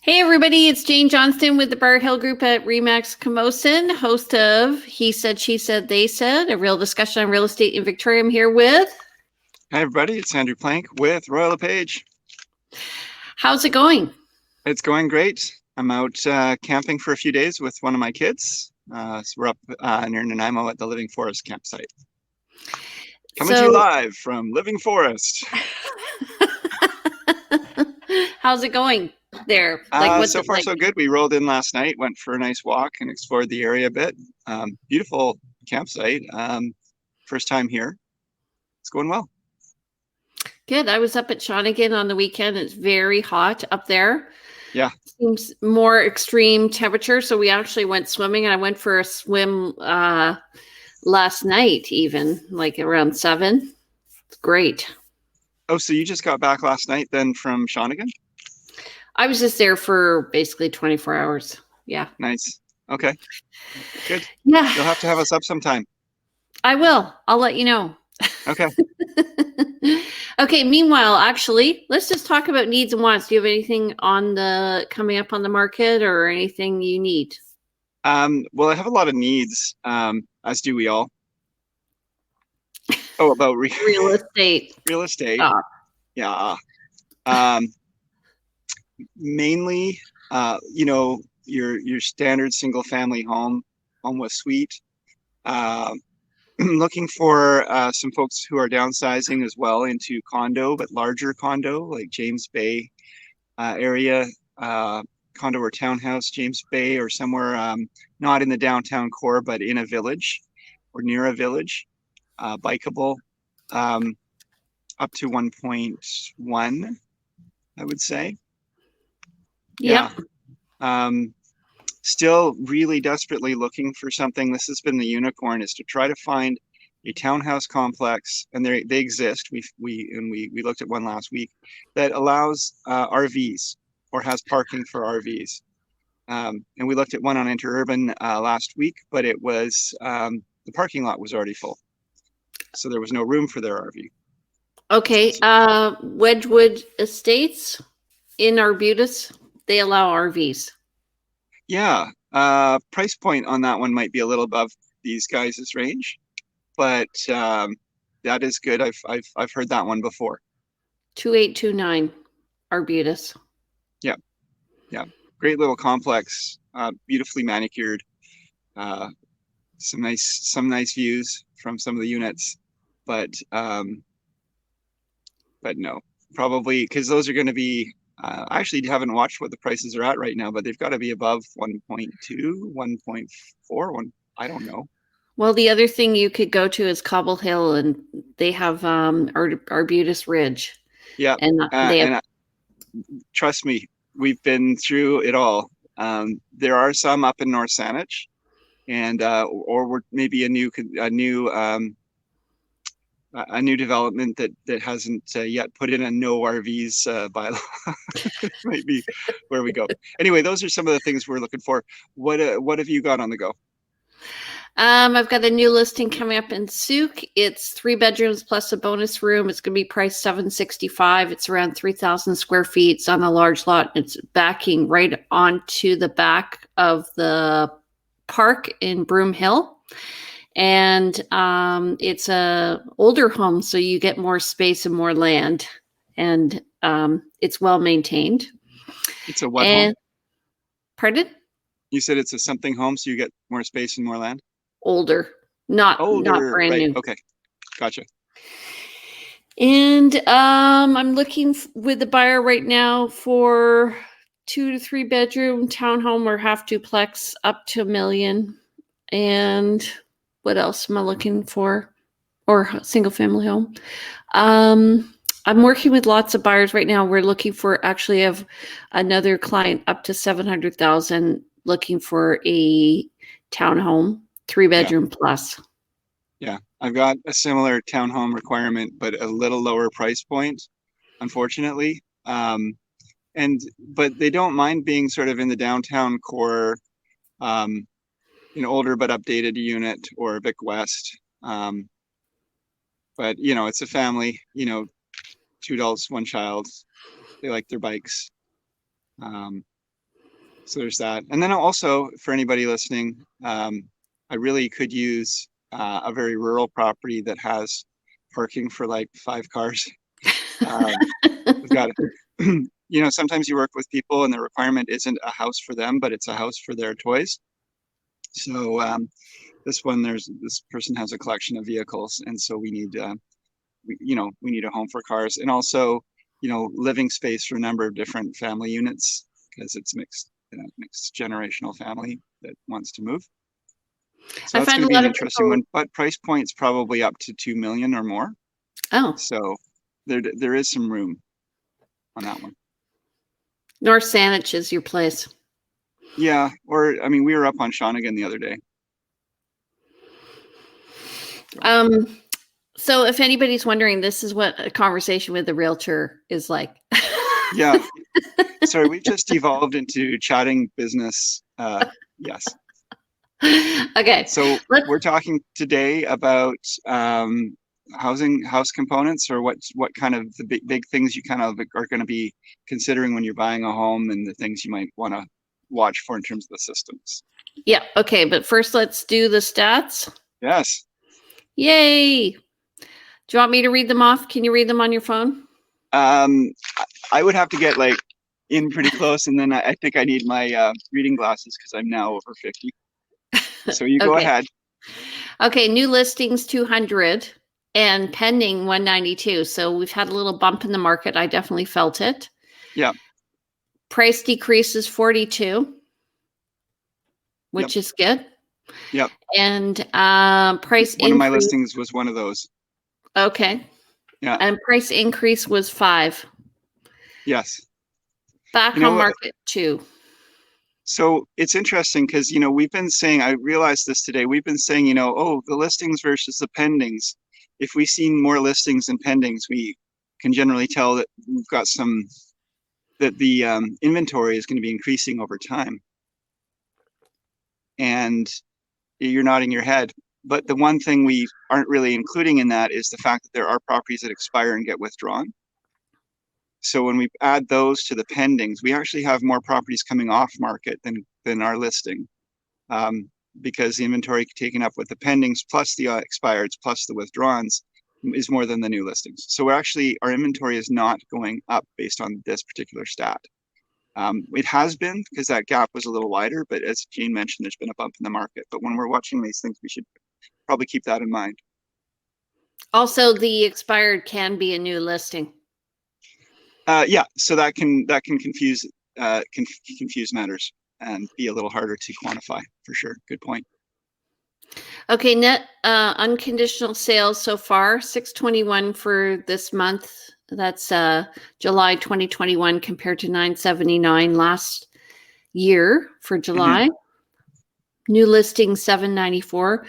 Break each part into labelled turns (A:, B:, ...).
A: Hey everybody, it's Jane Johnston with the Bar Hill Group at Remax Camosun, host of He Said, She Said, They Said, a real discussion on real estate in Victoria. I'm here with...
B: Hi everybody, it's Andrew Plank with Royal LePage.
A: How's it going?
B: It's going great. I'm out camping for a few days with one of my kids. So we're up near Nanaimo at the Living Forest campsite. Coming to you live from Living Forest.
A: How's it going there?
B: So far so good. We rolled in last night, went for a nice walk and explored the area a bit. Beautiful campsite. First time here. It's going well.
A: Good. I was up at Shawnigan on the weekend. It's very hot up there.
B: Yeah.
A: Seems more extreme temperature. So we actually went swimming, and I went for a swim last night, even like around 7. It's great.
B: Oh, so you just got back last night then from Shawnigan?
A: I was just there for basically 24 hours. Yeah.
B: Nice. Okay. Good.
A: Yeah.
B: You'll have to have us up sometime.
A: I will. I'll let you know.
B: Okay.
A: Okay. Meanwhile, actually, let's just talk about needs and wants. Do you have anything coming up on the market or anything you need?
B: Well, I have a lot of needs, as do we all. Oh, about
A: real estate.
B: Real estate. Yeah. Mainly, your standard single family home with suite. Looking for some folks who are downsizing as well into condo, but larger condo, like James Bay area, condo or townhouse, James Bay, or somewhere not in the downtown core, but in a village or near a village, bikeable, up to 1.1, I would say.
A: Yeah.
B: Still really desperately looking for something. This has been the unicorn, is to try to find a townhouse complex, and they exist. We looked at one last week that allows RVs or has parking for RVs. And we looked at one on Interurban last week, but it was the parking lot was already full, so there was no room for their RV.
A: Okay. Wedgwood Estates in Arbutus, they allow RVs.
B: Yeah, price point on that one might be a little above these guys' range, but that is good. I've heard that one before.
A: 2829 Arbutus.
B: Yeah, great little complex, beautifully manicured. Some nice views from some of the units, but no, probably because those are going to be. I actually haven't watched what the prices are at right now, but they've got to be above 1.2, 1.4, I don't know.
A: Well, the other thing you could go to is Cobble Hill, and they have Arbutus Ridge.
B: Yeah, and trust me, we've been through it all. There are some up in North Saanich, and or maybe a new development that hasn't yet put in a no RVs bylaw. Might be where we go. Anyway, those are some of the things we're looking for. What have you got on the go?
A: I've got a new listing coming up in Souk. It's 3 bedrooms plus a bonus room. It's going to be priced $765. It's around 3,000 square feet. It's on a large lot. It's backing right onto the back of the park in Broom Hill. And it's a older home, so you get more space and more land, and it's well maintained.
B: It's a what home?
A: Pardon?
B: You said it's a something home, so you get more space and more land?
A: Older, not brand new.
B: Okay, gotcha.
A: And I'm looking with the buyer right now for 2 to 3 bedroom townhome or half duplex up to $1 million. And what else am I looking for? Or single family home. I'm working with lots of buyers right now. We're looking for, actually have another client up to $700,000 looking for a townhome, 3 bedroom plus.
B: Yeah, I've got a similar townhome requirement, but a little lower price point, unfortunately. But they don't mind being sort of in the downtown core, older but updated unit or Vic West. But it's a family, 2 adults, 1 child. They like their bikes. So there's that. And then also for anybody listening, I really could use a very rural property that has parking for like 5 cars. We've got, sometimes you work with people and the requirement isn't a house for them, but it's a house for their toys. So this person has a collection of vehicles, and so we need a home for cars, and also living space for a number of different family units because it's mixed generational family that wants to move. So
A: I
B: that's
A: find
B: going
A: a
B: to be
A: lot
B: an
A: of
B: interesting
A: people.
B: one, but price point's probably up to 2 million or more.
A: Oh,
B: So there is some room on that one.
A: North Saanich is your place.
B: Yeah, or I mean, we were up on Shawnigan the other day.
A: So if anybody's wondering, this is what a conversation with a realtor is like.
B: Yeah. Sorry, we've just evolved into chatting business. Yes.
A: Okay.
B: So we're talking today about house components, or what kind of the big things you kind of are going to be considering when you're buying a home, and the things you might want to watch for in terms of the systems.
A: Yeah. Okay. But first, let's do the stats.
B: Yes.
A: Yay. Do you want me to read them off? Can you read them on your phone?
B: I would have to get like in pretty close, and then I think I need my reading glasses because I'm now over 50. So you go ahead.
A: Okay. New listings 200 and pending 192. So we've had a little bump in the market. I definitely felt it.
B: Yeah.
A: Price decreases 42, which is good.
B: Yep.
A: And price
B: One
A: increase.
B: of my listings was one of those.
A: Okay.
B: Yeah.
A: And price increase was 5.
B: Yes.
A: Back on market 2.
B: So it's interesting because, we've been saying, I realized this today, we've been saying, the listings versus the pendings. If we see more listings than pendings, we can generally tell that we've got that the inventory is going to be increasing over time. And you're nodding your head. But the one thing we aren't really including in that is the fact that there are properties that expire and get withdrawn. So when we add those to the pendings, we actually have more properties coming off market than our listing, because the inventory taken up with the pendings plus the expireds plus the withdrawns is more than the new listings. So our inventory is not going up based on this particular stat. It has been because that gap was a little wider, but as Jane mentioned, there's been a bump in the market. But when we're watching these things, we should probably keep that in mind.
A: Also, the expired can be a new listing.
B: Yeah, so that can confuse matters and be a little harder to quantify for sure. Good point. Okay,
A: net unconditional sales so far 621 for this month. That's July 2021 compared to 979 last year for July. Mm-hmm. New listing 794.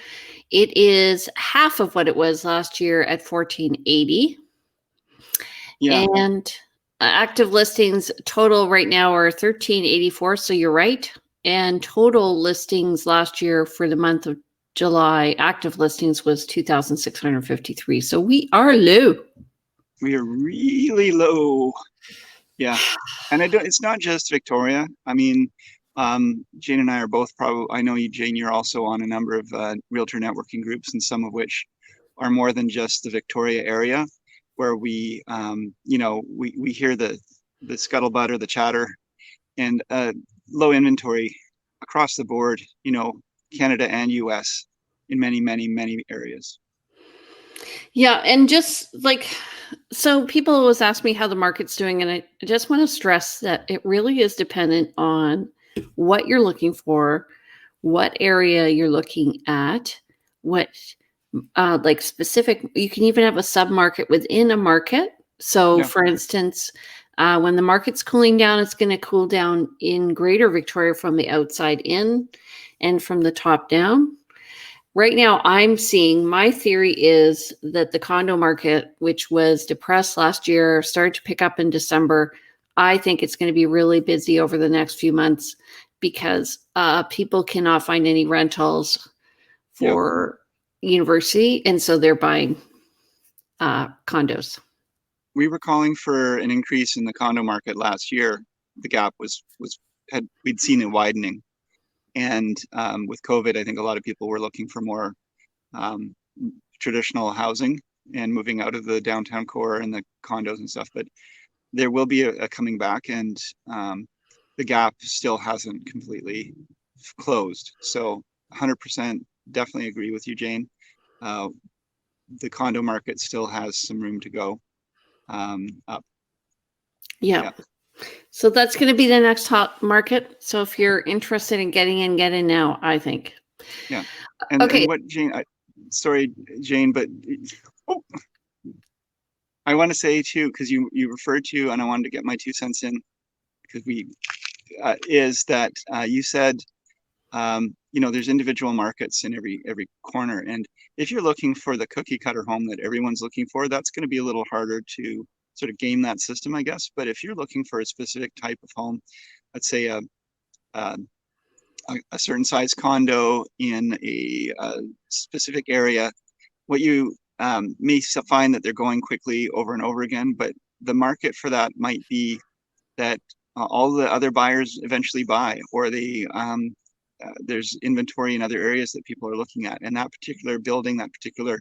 A: It is half of what it was last year at 1480. Yeah. And active listings total right now are 1384. So you're right. And total listings last year for the month of July, active listings was 2,653. So we are low.
B: We are really low. Yeah. And it's not just Victoria. I mean, Jane and I are both I know you, Jane, you're also on a number of realtor networking groups, and some of which are more than just the Victoria area, where we hear the scuttlebutt or the chatter, and low inventory across the board, Canada and US in many, many, many areas.
A: Yeah. And just so people always ask me how the market's doing, and I just want to stress that it really is dependent on what you're looking for, what area you're looking at, what specific, you can even have a sub-market within a market. So yeah. For instance, when the market's cooling down, it's going to cool down in Greater Victoria from the outside in and from the top down. Right now, I'm seeing, my theory is that the condo market, which was depressed last year, started to pick up in December. I think it's going to be really busy over the next few months because people cannot find any rentals for university, and so they're buying condos. We were calling for an increase in the condo market last year. The gap was
B: we'd seen it widening. And with COVID, I think a lot of people were looking for more traditional housing and moving out of the downtown core and the condos and stuff. But there will be a coming back, and the gap still hasn't completely closed. So 100% definitely agree with you, Jane. The condo market still has some room to go up.
A: Yeah. So that's going to be the next hot market. So if you're interested in getting in, get in now, I think.
B: Yeah. And,
A: okay.
B: And what Jane, sorry, Jane, but I want to say too, because you referred to, and I wanted to get my 2 cents in, because is that you said, there's individual markets in every corner. And if you're looking for the cookie cutter home that everyone's looking for, that's going to be a little harder to sort of game that system, I guess. But if you're looking for a specific type of home, let's say a certain size condo in a specific area, what you may find that they're going quickly over and over again, but the market for that might be that all the other buyers eventually buy, or there's inventory in other areas that people are looking at, and that particular building, that particular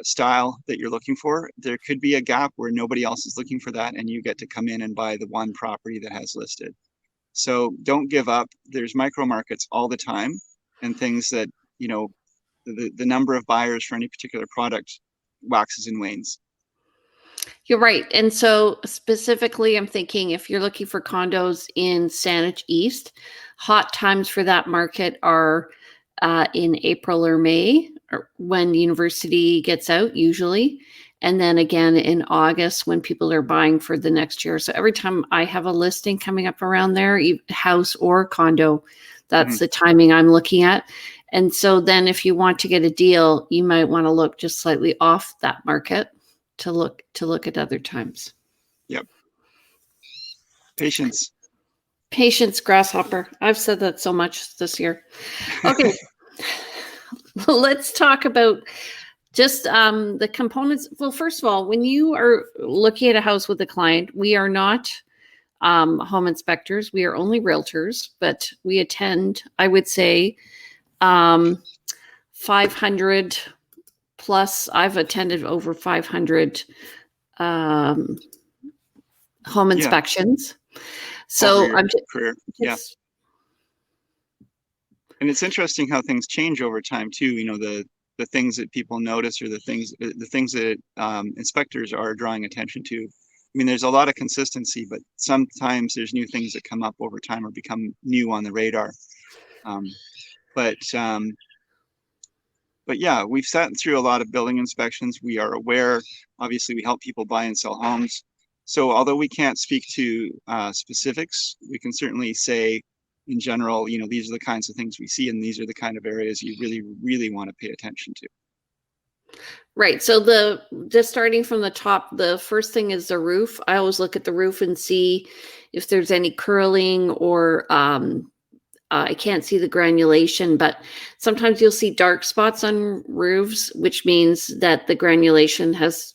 B: style that you're looking for, there could be a gap where nobody else is looking for that, and you get to come in and buy the one property that has listed. So don't give up. There's micro markets all the time, and things that, the number of buyers for any particular product waxes and wanes.
A: You're right. And so specifically, I'm thinking if you're looking for condos in Saanich East, hot times for that market are in April or May, or when university gets out usually. And then again in August when people are buying for the next year. So every time I have a listing coming up around there, house or condo, that's the timing I'm looking at. And so then if you want to get a deal, you might want to look just slightly off that market to look at other times.
B: Yep. Patience,
A: grasshopper. I've said that so much this year. Okay. Let's talk about just the components. Well, first of all, when you are looking at a house with a client, we are not home inspectors. We are only realtors, but we attend, I would say, 500 plus. I've attended over 500 home inspections. So I'm
B: career. And it's interesting how things change over time too. The things that people notice, or the things that inspectors are drawing attention to. I mean, there's a lot of consistency, but sometimes there's new things that come up over time or become new on the radar. But yeah, we've sat through a lot of building inspections. We are aware. Obviously, we help people buy and sell homes. So although we can't speak to specifics, we can certainly say, in general, these are the kinds of things we see, and these are the kind of areas you really, really want to pay attention to.
A: Right. So just starting from the top, the first thing is the roof. I always look at the roof and see if there's any curling, or I can't see the granulation, but sometimes you'll see dark spots on roofs, which means that the granulation has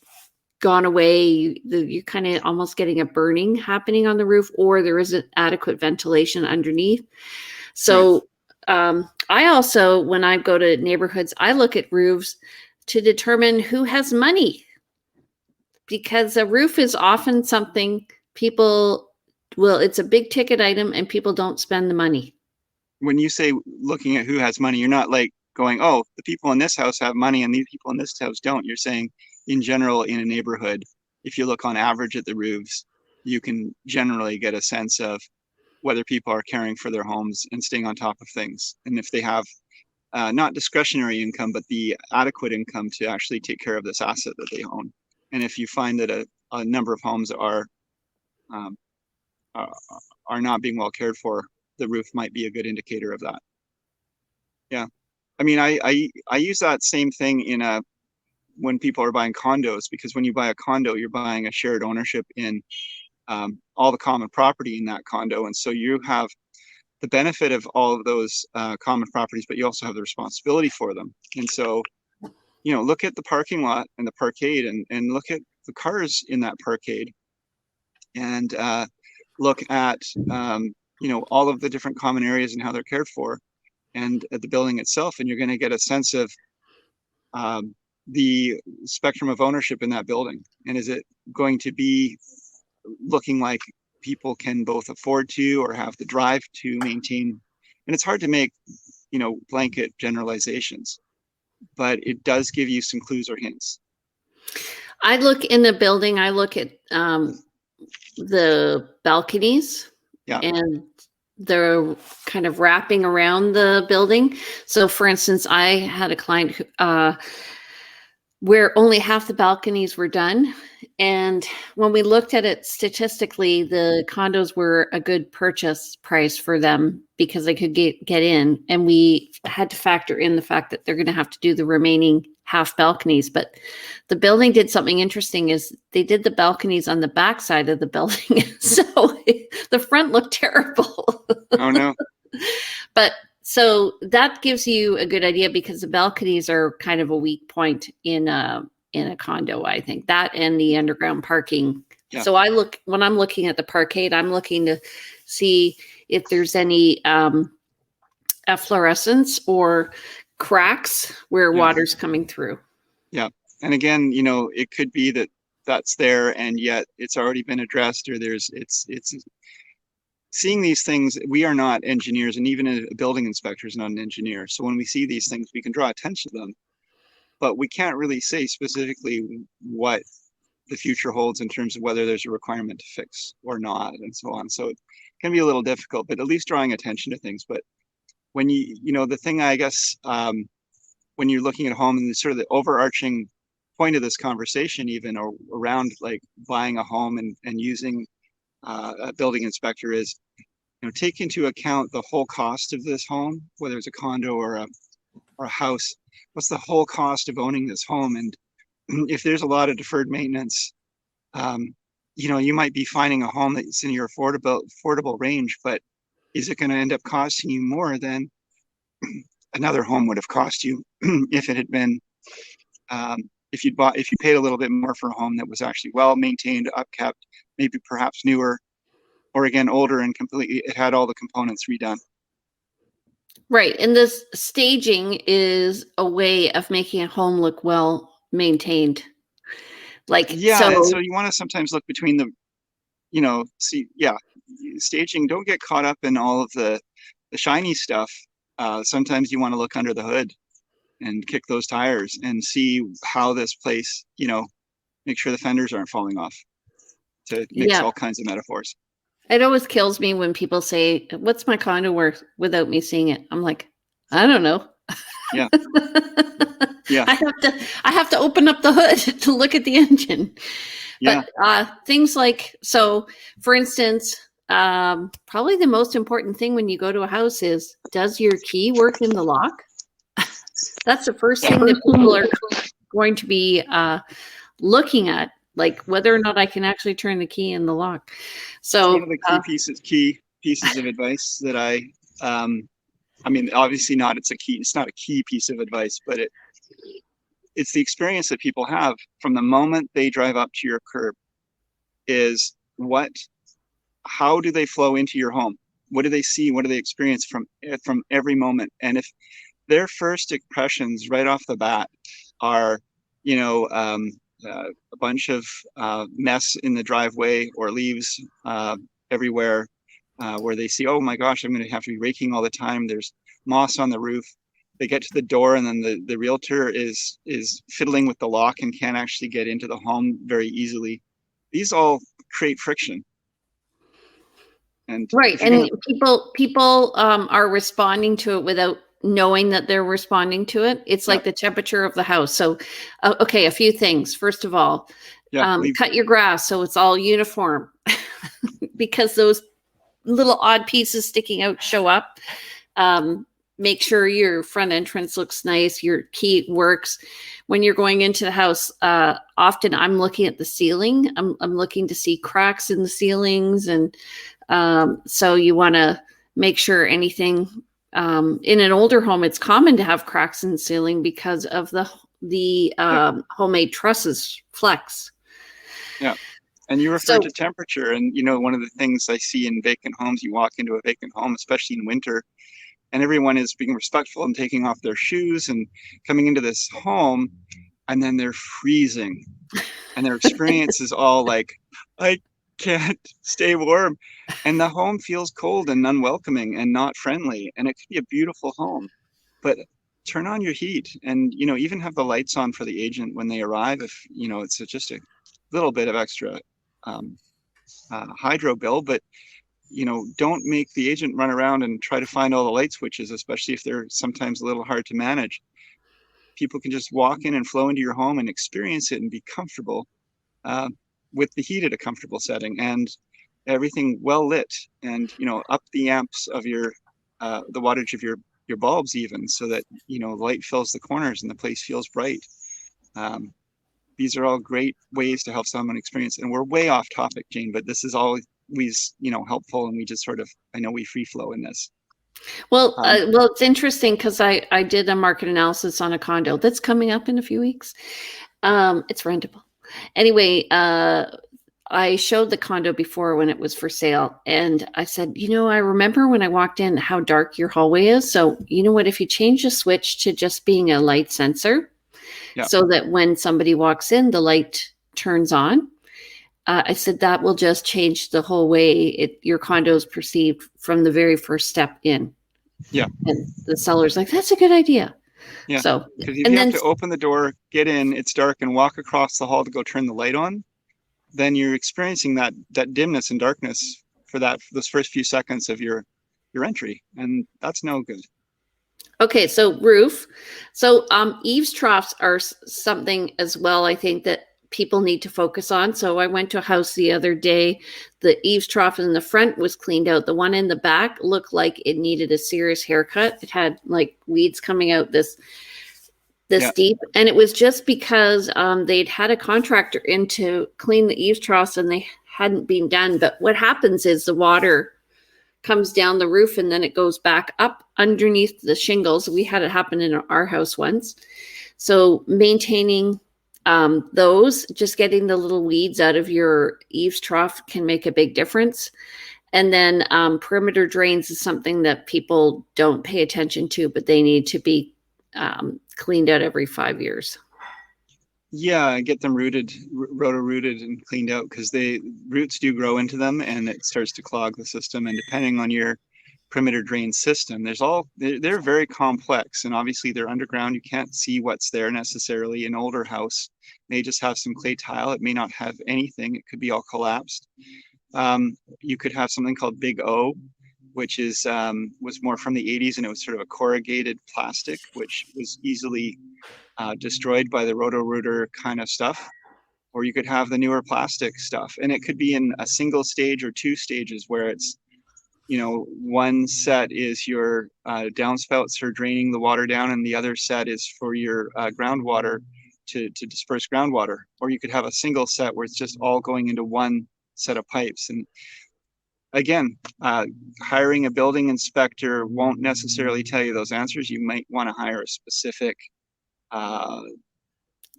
A: gone away. You're kind of almost getting a burning happening on the roof, or there isn't adequate ventilation underneath. So I also, when I go to neighborhoods, I look at roofs to determine who has money, because a roof is often something it's a big ticket item and people don't spend the money.
B: When you say looking at who has money, you're not like going, oh, the people in this house have money and these people in this house don't. You're saying in general, in a neighborhood, if you look on average at the roofs, you can generally get a sense of whether people are caring for their homes and staying on top of things. And if they have not discretionary income, but the adequate income to actually take care of this asset that they own. And if you find that a number of homes are not being well cared for, the roof might be a good indicator of that. Yeah. I mean, I use that same thing when people are buying condos, because when you buy a condo, you're buying a shared ownership in all the common property in that condo. And so you have the benefit of all of those common properties, but you also have the responsibility for them. And so, look at the parking lot and the parkade, and look at the cars in that parkade. And look at all of the different common areas and how they're cared for, and at the building itself, and you're going to get a sense of the spectrum of ownership in that building, and is it going to be looking like people can both afford to or have the drive to maintain. And it's hard to make blanket generalizations, but it does give you some clues or hints.
A: I look in the building, I look at the balconies,
B: Yeah.
A: and they're kind of wrapping around the building. So for instance, I had a client who, where only half the balconies were done. And when we looked at it statistically, the condos were a good purchase price for them because they could get in. And we had to factor in the fact that they're going to have to do the remaining half balconies. But the building did something interesting, is they did the balconies on the back side of the building. So the front looked terrible.
B: Oh, no.
A: But so that gives you a good idea, because the balconies are kind of a weak point in a condo, I think, that and the underground parking. Yeah. So when I'm looking at the parkade, I'm looking to see if there's any efflorescence or cracks where water's coming through.
B: Yeah. And again, it could be that that's there and yet it's already been addressed, or it's seeing these things. We are not engineers, and even a building inspector is not an engineer. So when we see these things, we can draw attention to them, but we can't really say specifically what the future holds in terms of whether there's a requirement to fix or not, and so on. So it can be a little difficult, but at least drawing attention to things. But when the thing, I guess, when you're looking at a home, and the sort of the overarching point of this conversation, even or around like buying a home and using a building inspector, is take into account the whole cost of this home, whether it's a condo or a house. What's the whole cost of owning this home? And if there's a lot of deferred maintenance, you might be finding a home that's in your affordable range, but is it going to end up costing you more than another home would have cost you if it had been if you paid a little bit more for a home that was actually well maintained, upkept, maybe perhaps newer, or again older and completely it had all the components redone.
A: Right. And this staging is a way of making a home look well maintained.
B: So you want to sometimes look between the staging. Don't get caught up in all of the shiny stuff. Sometimes you want to look under the hood and kick those tires and see how this place, make sure the fenders aren't falling off, to mix all kinds of metaphors.
A: It always kills me when people say, "What's my condo worth?" without me seeing it. I'm like, I don't know.
B: Yeah. Yeah.
A: I have to open up the hood to look at the engine. Yeah. But things like, so for instance, probably the most important thing when you go to a house is, does your key work in the lock? That's the first thing that people are going to be looking at, like whether or not I can actually turn the key in the lock. So
B: one of the key pieces of advice that I mean, obviously not, it's not a key piece of advice, but it's the experience that people have from the moment they drive up to your curb, is how do they flow into your home? What do they see? What do they experience from every moment? And if their first impressions right off the bat are, a bunch of mess in the driveway or leaves everywhere, where they see, oh my gosh, I'm going to have to be raking all the time. There's moss on the roof. They get to the door, and then the realtor is fiddling with the lock and can't actually get into the home very easily. These all create friction. And
A: right, and people are responding to it without knowing that they're responding to it. It's like the temperature of the house. So, okay, a few things. First of all, cut your grass so it's all uniform, because those little odd pieces sticking out show up. Make sure your front entrance looks nice. Your key works. When you're going into the house, often I'm looking at the ceiling. I'm looking to see cracks in the ceilings, and so you want to make sure anything. In an older home, it's common to have cracks in the ceiling because of the homemade trusses flex.
B: Yeah. And you referred
A: So
B: to temperature, and one of the things I see in vacant homes, you walk into a vacant home, especially in winter, and everyone is being respectful and taking off their shoes and coming into this home, and then they're freezing, and their experience is all like, I can't stay warm, and the home feels cold and unwelcoming and not friendly, and it could be a beautiful home, but turn on your heat, and even have the lights on for the agent when they arrive, if it's just a little bit of extra um, hydro bill, but don't make the agent run around and try to find all the light switches, especially if they're sometimes a little hard to manage. People can just walk in and flow into your home and experience it and be comfortable uh, with the heat at a comfortable setting and everything well lit, and up the amps of your the wattage of your bulbs, even, so that light fills the corners and the place feels bright. um, these are all great ways to help someone experience, and we're way off topic, Jane, but this is always helpful, and we just sort of, I know we free flow in this.
A: well, it's interesting because I did a market analysis on a condo that's coming up in a few weeks. It's rentable. Anyway, I showed the condo before when it was for sale, and I said, I remember when I walked in how dark your hallway is. So, you know what? If you change the switch to just being a light sensor,
B: Yeah.
A: so that when somebody walks in, the light turns on. I said that will just change the whole way your condo is perceived from the very first step in.
B: Yeah.
A: And the seller's like, that's a good idea.
B: Yeah.
A: So,
B: Because if
A: and
B: you have
A: then,
B: to open the door, get in, it's dark, and walk across the hall to go turn the light on, then you're experiencing that dimness and darkness for those first few seconds of your entry, and that's no good.
A: okay, so roof. So eaves troughs are something as well, I think, that people need to focus on. So I went to a house the other day. The eaves trough in the front was cleaned out. The one in the back looked like it needed a serious haircut. It had like weeds coming out this
B: Yeah.
A: deep, and it was just because they'd had a contractor in to clean the eaves troughs and they hadn't been done. But what happens is the water comes down the roof and then it goes back up underneath the shingles. We had it happen in our house once. So maintaining those, just getting the little weeds out of your eaves trough can make a big difference. And then perimeter drains is something that people don't pay attention to, but they need to be cleaned out every 5 years.
B: Yeah, get them roto-rooted and cleaned out, because the roots do grow into them and it starts to clog the system. And depending on your perimeter drain system, they're very complex, and obviously they're underground. You can't see what's there necessarily. An older house may just have some clay tile. It may not have anything. It could be all collapsed. You could have something called Big O, which was more from the 80s, and it was sort of a corrugated plastic, which was easily destroyed by the roto-rooter kind of stuff. Or you could have the newer plastic stuff, and it could be in a single stage or two stages, where it's one set is your downspouts for draining the water down, and the other set is for your groundwater to disperse groundwater. Or you could have a single set where it's just all going into one set of pipes. And again, hiring a building inspector won't necessarily tell you those answers. You might want to hire a specific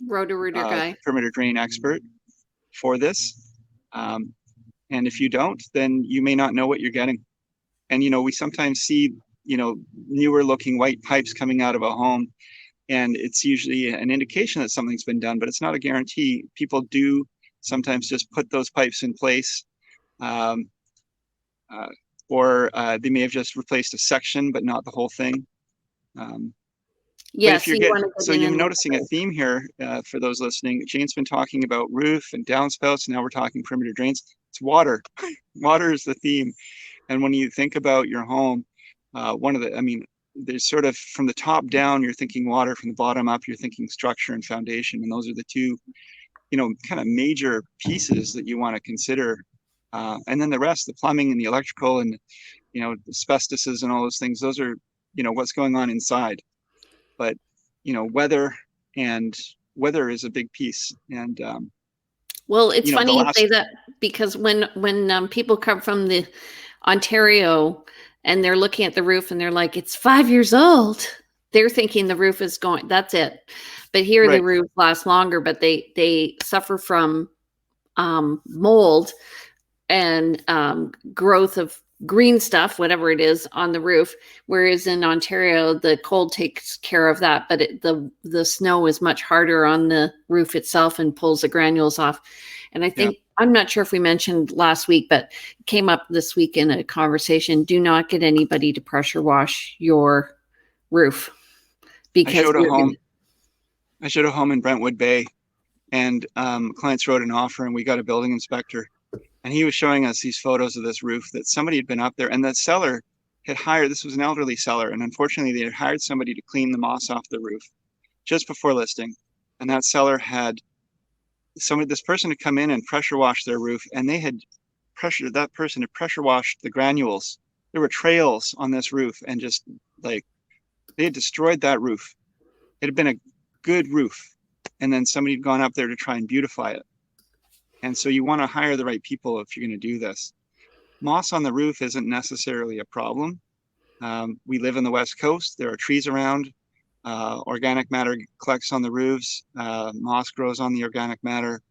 A: Roto-rooter guy.
B: perimeter drain expert for this. And if you don't, then you may not know what you're getting. And, we sometimes see, newer looking white pipes coming out of a home, and it's usually an indication that something's been done, but it's not a guarantee. People do sometimes just put those pipes in place, or they may have just replaced a section, but not the whole thing.
A: Yes,
B: so you're noticing a theme here for those listening. Jane's been talking about roof and downspouts, and now we're talking perimeter drains. It's water. Water is the theme. And when you think about your home, there's sort of, from the top down, you're thinking water. From the bottom up, you're thinking structure and foundation. And those are the two, kind of major pieces that you want to consider. And then the rest, the plumbing and the electrical and, asbestosis and all those things, those are, what's going on inside. But, weather is a big piece. And,
A: well, it's funny you say that, because when people come from the Ontario and they're looking at the roof and they're like, it's 5 years old, they're thinking the roof is going, that's it. But here, right, the roof lasts longer, but they suffer from mold and growth of green stuff, whatever it is, on the roof. Whereas in Ontario, the cold takes care of that, but the snow is much harder on the roof itself and pulls the granules off. And I think, I'm not sure if we mentioned last week, but it came up this week in a conversation. Do not get anybody to pressure wash your roof, because
B: I showed a home in Brentwood Bay, and clients wrote an offer, and we got a building inspector, and he was showing us these photos of this roof that somebody had been up there, and that seller had hired, this was an elderly seller, and unfortunately they had hired somebody to clean the moss off the roof just before listing. And that seller had this person had come in and pressure washed their roof, and that person had pressure washed the granules. There were trails on this roof, and just like, they had destroyed that roof. It had been a good roof, and then somebody had gone up there to try and beautify it. And so you want to hire the right people if you're going to do this. Moss on the roof isn't necessarily a problem. We live in the West Coast. There are trees around. Organic matter collects on the roofs. Moss grows on the organic matter.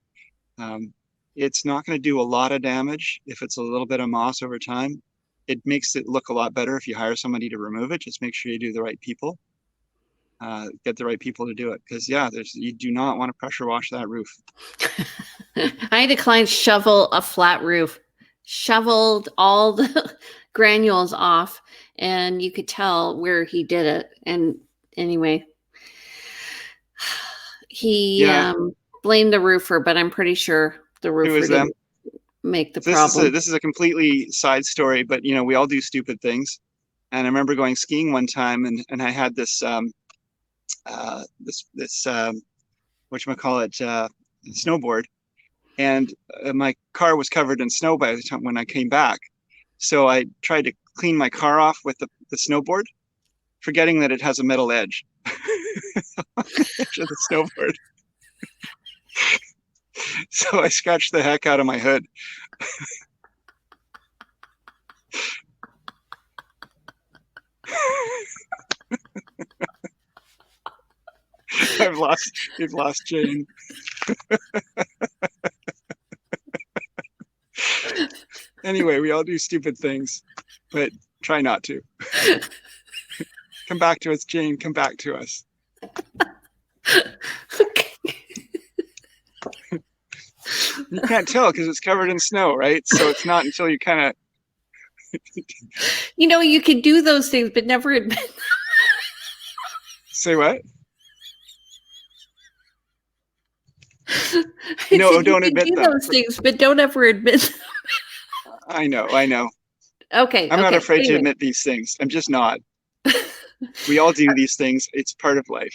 B: It's not going to do a lot of damage if it's a little bit of moss over time. It makes it look a lot better if you hire somebody to remove it. Just make sure you do the right people. Get the right people to do it, because you do not want to pressure wash that roof.
A: I had a client shovel a flat roof, shoveled all the granules off, and you could tell where he did it. And anyway, he blamed the roofer, but I'm pretty sure the roofer didn't make the problem.
B: This is a completely side story, but we all do stupid things. And I remember going skiing one time, and I had this snowboard, and my car was covered in snow by the time when I came back. So I tried to clean my car off with the snowboard, forgetting that it has a metal edge. Edge of the snowboard. So I scratched the heck out of my hood. We've lost Jane. Anyway, we all do stupid things, but try not to. Come back to us, Jane. Come back to us.
A: Okay.
B: You can't tell because it's covered in snow, right? So it's not until you kind of...
A: You can do those things, but never admit them.
B: Say what? No, don't admit them.
A: Those things, but don't ever admit them.
B: I know.
A: Okay.
B: I'm not afraid to admit these things. I'm just not. We all do these things. It's part of life.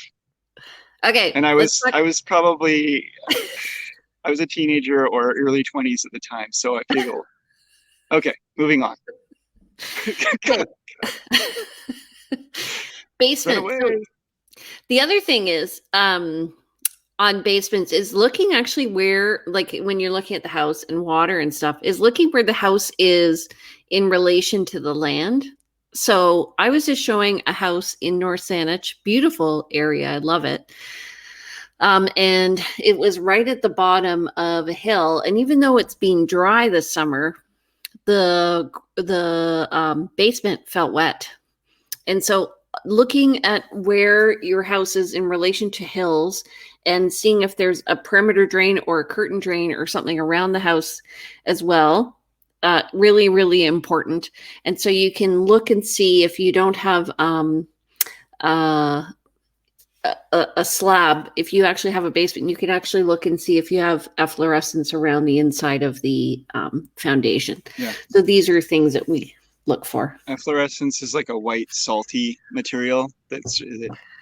A: Okay.
B: And I was a teenager or early 20s at the time, so I giggled. Okay, moving on.
A: Basement. So the other thing is, on basements is looking actually where, like when you're looking at the house and water and stuff, is looking where the house is in relation to the land. So I was just showing a house in North Saanich, beautiful area. I love it. And it was right at the bottom of a hill. And even though it's been dry this summer, the basement felt wet. And so looking at where your house is in relation to hills and seeing if there's a perimeter drain or a curtain drain or something around the house as well, really, really important. And so you can look and see if you don't have a slab. If you actually have a basement, you can actually look and see if you have efflorescence around the inside of the foundation. Yeah. So these are things that we look for.
B: Efflorescence is like a white salty material that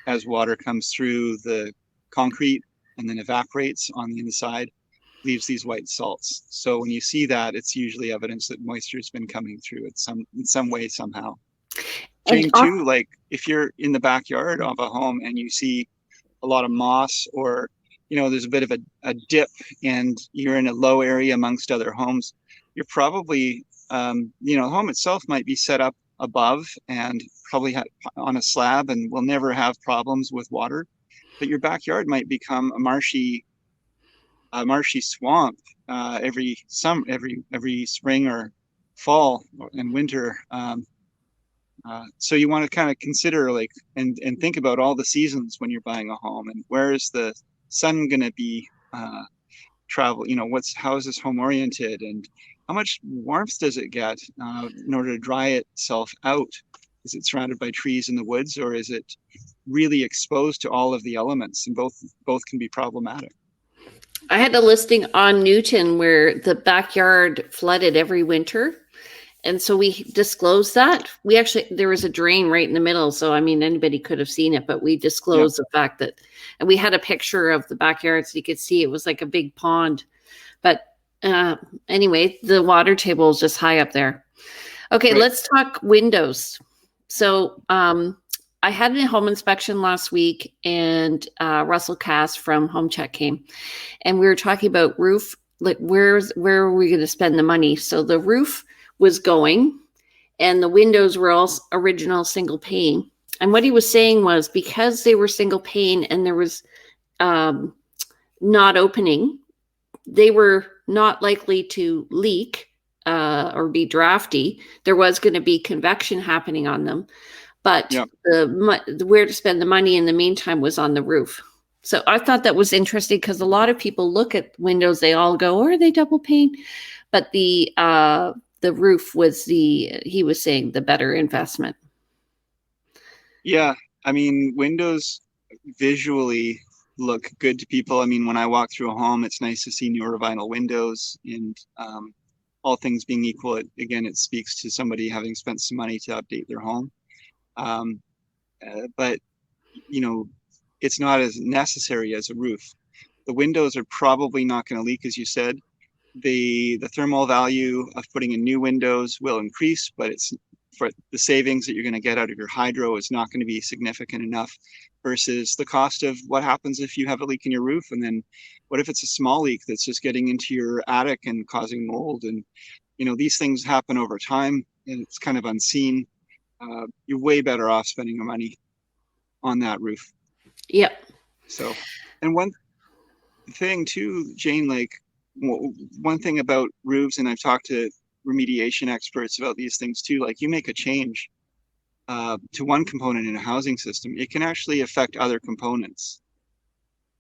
B: as water comes through the concrete and then evaporates on the inside, leaves these white salts. So when you see that, it's usually evidence that moisture has been coming through in some way, somehow. Jane, too, like if you're in the backyard of a home and you see a lot of moss, or there's a bit of a dip and you're in a low area amongst other homes, you're probably the home itself might be set up above and probably on a slab and will never have problems with water, but your backyard might become a marshy a marshy swamp every spring or fall and winter. So you want to kind of consider like and think about all the seasons when you're buying a home, and where is the sun going to be travel, how is this home oriented, and how much warmth does it get in order to dry itself out? Is it surrounded by trees in the woods, or is it really exposed to all of the elements? And both can be problematic.
A: I had a listing on Newton where the backyard flooded every winter. And so we disclosed that. There was a drain right in the middle. So, I mean, anybody could have seen it, but we disclosed the fact that, and we had a picture of the backyard so you could see it was like a big pond. But anyway, the water table is just high up there. Okay,
B: Right.
A: Let's talk windows. So, I had a home inspection last week, and Russell Cass from Home Check came, and we were talking about roof, like where are we going to spend the money? So the roof was going, and the windows were all original single pane. And what he was saying was because they were single pane and there was not opening, they were not likely to leak or be drafty. There was going to be convection happening on them. But where to spend the money in the meantime was on the roof. So I thought that was interesting because a lot of people look at windows, they all go, "Oh, are they double pane?" But the roof was he was saying the better investment.
B: Yeah, I mean, windows visually look good to people. I mean, when I walk through a home, it's nice to see newer vinyl windows, and all things being equal, it speaks to somebody having spent some money to update their home. But it's not as necessary as a roof. The windows are probably not going to leak, as you said. The thermal value of putting in new windows will increase, but it's for the savings that you're going to get out of your hydro is not going to be significant enough versus the cost of what happens if you have a leak in your roof. And then what if it's a small leak that's just getting into your attic and causing mold? And these things happen over time, and it's kind of unseen. You're way better off spending your money on that roof.
A: Yep.
B: So, and one thing too, Jane, like one thing about roofs, and I've talked to remediation experts about these things too, like you make a change to one component in a housing system, it can actually affect other components.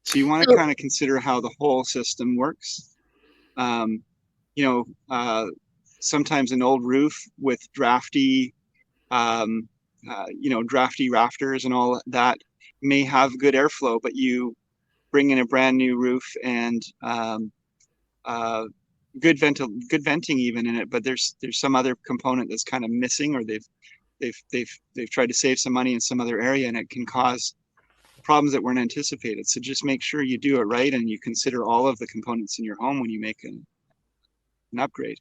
B: So you want to kind of consider how the whole system works. Sometimes an old roof with drafty drafty rafters and all that may have good airflow, but you bring in a brand new roof and good venting even in it, but there's some other component that's kind of missing, or they've tried to save some money in some other area, and it can cause problems that weren't anticipated. So just make sure you do it right, and you consider all of the components in your home when you make an upgrade.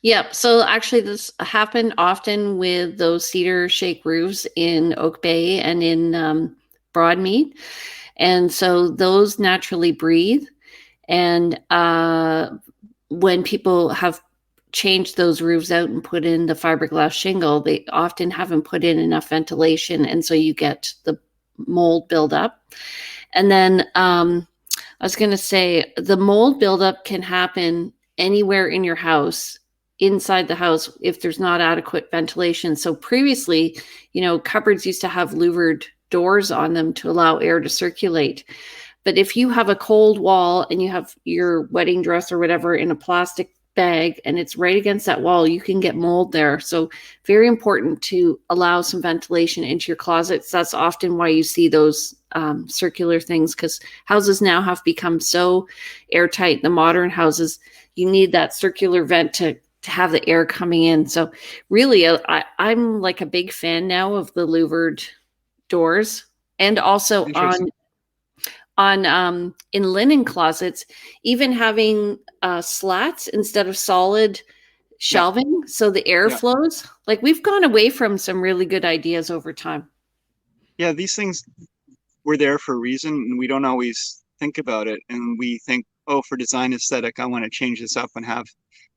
A: Yep. So actually, this happened often with those cedar shake roofs in Oak Bay and in Broadmead. And so those naturally breathe. And when people have changed those roofs out and put in the fiberglass shingle, they often haven't put in enough ventilation. And so you get the mold buildup. And then I was going to say the mold buildup can happen anywhere in your house, inside the house, if there's not adequate ventilation. So previously, cupboards used to have louvered doors on them to allow air to circulate. But if you have a cold wall and you have your wedding dress or whatever in a plastic bag and it's right against that wall, you can get mold there. So very important to allow some ventilation into your closets. That's often why you see those circular things, because houses now have become so airtight. The modern houses, you need that circular vent to have the air coming in. So really, I'm like a big fan now of the louvered doors, and also on in linen closets, even having slats instead of solid shelving, so the air flows. Like we've gone away from some really good ideas over time.
B: Yeah, these things were there for a reason, and we don't always think about it. And we think, oh, for design aesthetic, I want to change this up and have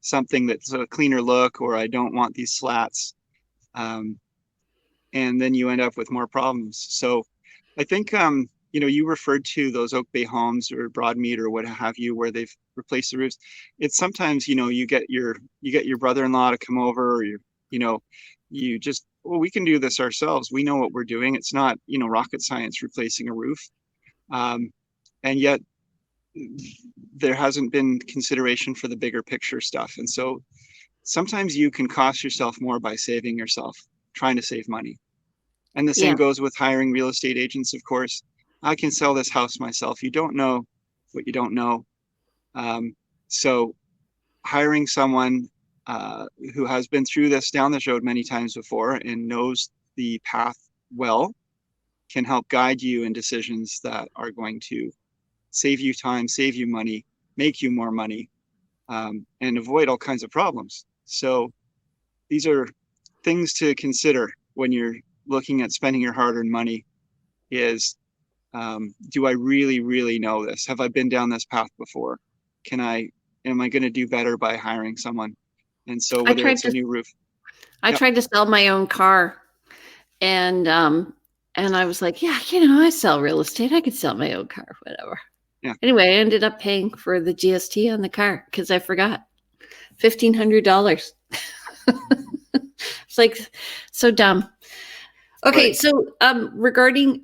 B: something that's a cleaner look, or I don't want these slats. And then you end up with more problems. So I think, you referred to those Oak Bay homes or Broadmead or what have you, where they've replaced the roofs. It's sometimes, you get your brother-in-law to come over, or you know, you just, well, we can do this ourselves. We know what we're doing. It's not, rocket science replacing a roof. Um, and yet there hasn't been consideration for the bigger picture stuff. And so sometimes you can cost yourself more by saving yourself, trying to save money. And the same
A: Yeah.
B: goes with hiring real estate agents, of course. I can sell this house myself. You don't know what you don't know. So hiring someone who has been through this down this road many times before and knows the path well can help guide you in decisions that are going to save you time, save you money, make you more money, and avoid all kinds of problems. So these are things to consider when you're looking at spending your hard-earned money is, do I really, really know this? Have I been down this path before? Am I going to do better by hiring someone? And so
A: I
B: whether
A: tried
B: it's a
A: to
B: new roof,
A: I
B: yeah,
A: tried to sell my own car, and I was like, yeah, I sell real estate. I could sell my own car, whatever.
B: yeah,
A: Anyway, I ended up paying for the GST on the car because I forgot $1,500. It's like so dumb. Okay,
B: right,
A: so regarding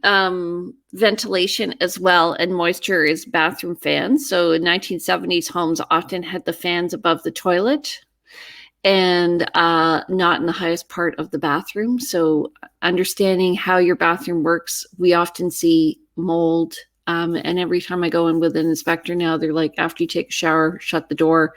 A: ventilation as well and moisture is bathroom fans. So in 1970s, homes often had the fans above the toilet and not in the highest part of the bathroom. So understanding how your bathroom works, we often see mold. And every time I go in with an inspector now, they're like, after you take a shower, shut the door,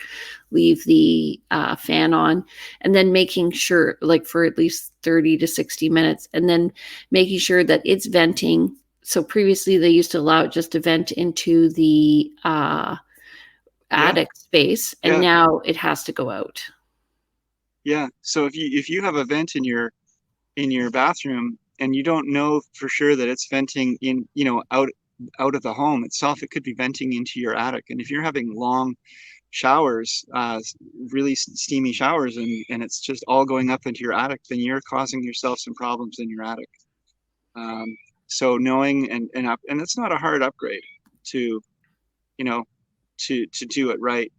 A: leave the fan on, and then making sure, like for at least 30 to 60 minutes, and then making sure that it's venting. So previously they used to allow it just to vent into the
B: yeah,
A: attic space, and
B: yeah,
A: now it has to go out.
B: yeah. So if you have a vent in your bathroom and you don't know for sure that it's venting in, out of the home itself, it could be venting into your attic. And if you're having long showers, really steamy showers, and it's just all going up into your attic, then you're causing yourself some problems in your attic. Um, so knowing and it's not a hard upgrade to, you know, to do it right.